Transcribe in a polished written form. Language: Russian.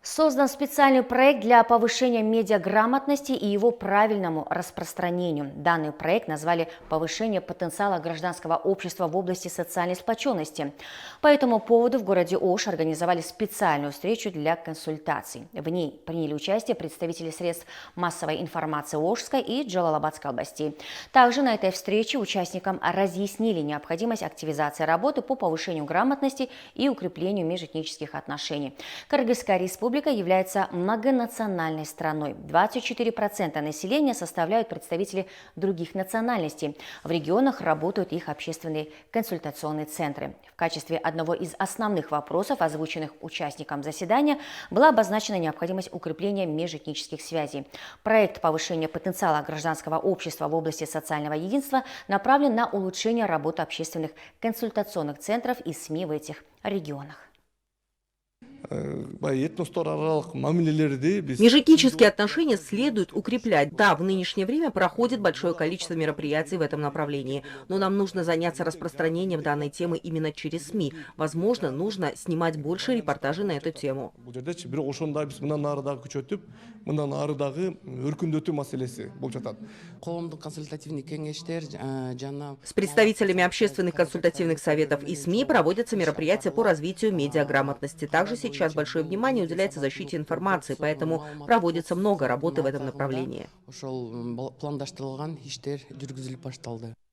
Создан специальный проект для повышения медиаграмотности и его правильному распространению. Данный проект назвали «Повышение потенциала гражданского общества в области социальной сплоченности». По этому поводу в городе Ош организовали специальную встречу для консультаций. В ней приняли участие представители средств массовой информации Ошской и Джалалабадской областей. Также на этой встрече участникам разъяснили необходимость активизации работы по повышению грамотности и укреплению межэтнических отношений. Кыргызская республика является многонациональной страной. 24% населения составляют представители других национальностей. В регионах работают их общественные консультационные центры. В качестве одного из основных вопросов, озвученных участникам заседания, была обозначена необходимость укрепления межэтнических связей. Проект повышения потенциала гражданского общества в области социального единства направлен на улучшение работы общественных консультационных центров и СМИ в этих регионах. Межэтнические отношения следует укреплять. Да, в нынешнее время проходит большое количество мероприятий в этом направлении, но нам нужно заняться распространением данной темы именно через СМИ. Возможно, нужно снимать больше репортажей на эту тему. С представителями общественных консультативных советов и СМИ проводятся мероприятия по развитию медиаграмотности. Также сейчас большое внимание уделяется защите информации, поэтому проводится много работы в этом направлении.